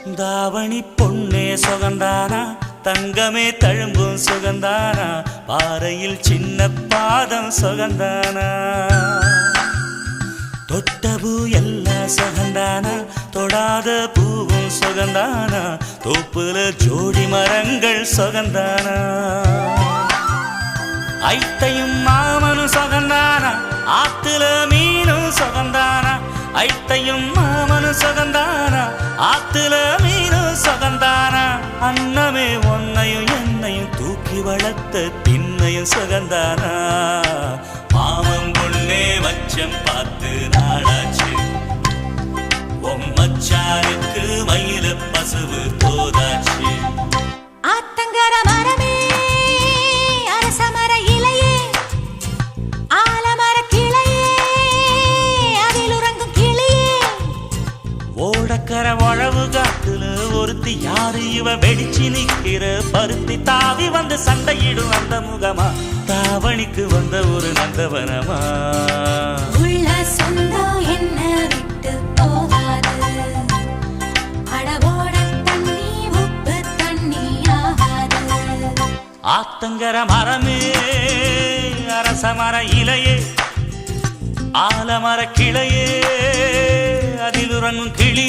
தாவணி பொன்னே சுகந்தானா, தங்கமே தழும்பும் சுகந்தானா, பாறையில் சின்ன பாதம் சுகந்தானா, தொட்ட பூ எல்லாம் சுகந்தானா, தொடாத பூவும் சுகந்தானா, தோப்புல ஜோடி மரங்கள் சுகந்தானா, ஐத்தையும் மாமனும் சுகந்தானா, ஆத்துல மீனும் சுகந்தானா, ஐத்தையும் மாமனும் சுகந்தானா, ஆத்துல மீனும் சுகந்தானா, அன்னமே ஒன்னையும் என்னையும் தூக்கி வளர்த்த திண்ணையும் சுகந்தானா, மாமன் பொண்ணே மச்சம் பார்த்து நாளாச்சு, மச்சானுக்கு மயில பசுவு தோதாச்சு. ஆத்தங்கர மரமே அரசமர இலையே, ஆலமர கிளையே, அதில் உறங்கும் கிளியே, ஓடக்கர உழவு காட்டுல ஒருத்தி யாரு இவ வெடிச்சு நிக்கிற பருத்தி தாவி வந்து சண்டையிடும் அந்த முகமா, தாவணிக்கு வந்த ஒரு நந்தவனமா, உள்ள சொந்தம் என்ன விட்டு போகாது, அடவோட தண்ணி உப்பு தண்ணி ஆகாது. ஆத்தங்கர மரமே அரசமர இலையே, ஆலமர கிளையே, அதில் உறங்கும் கிளி.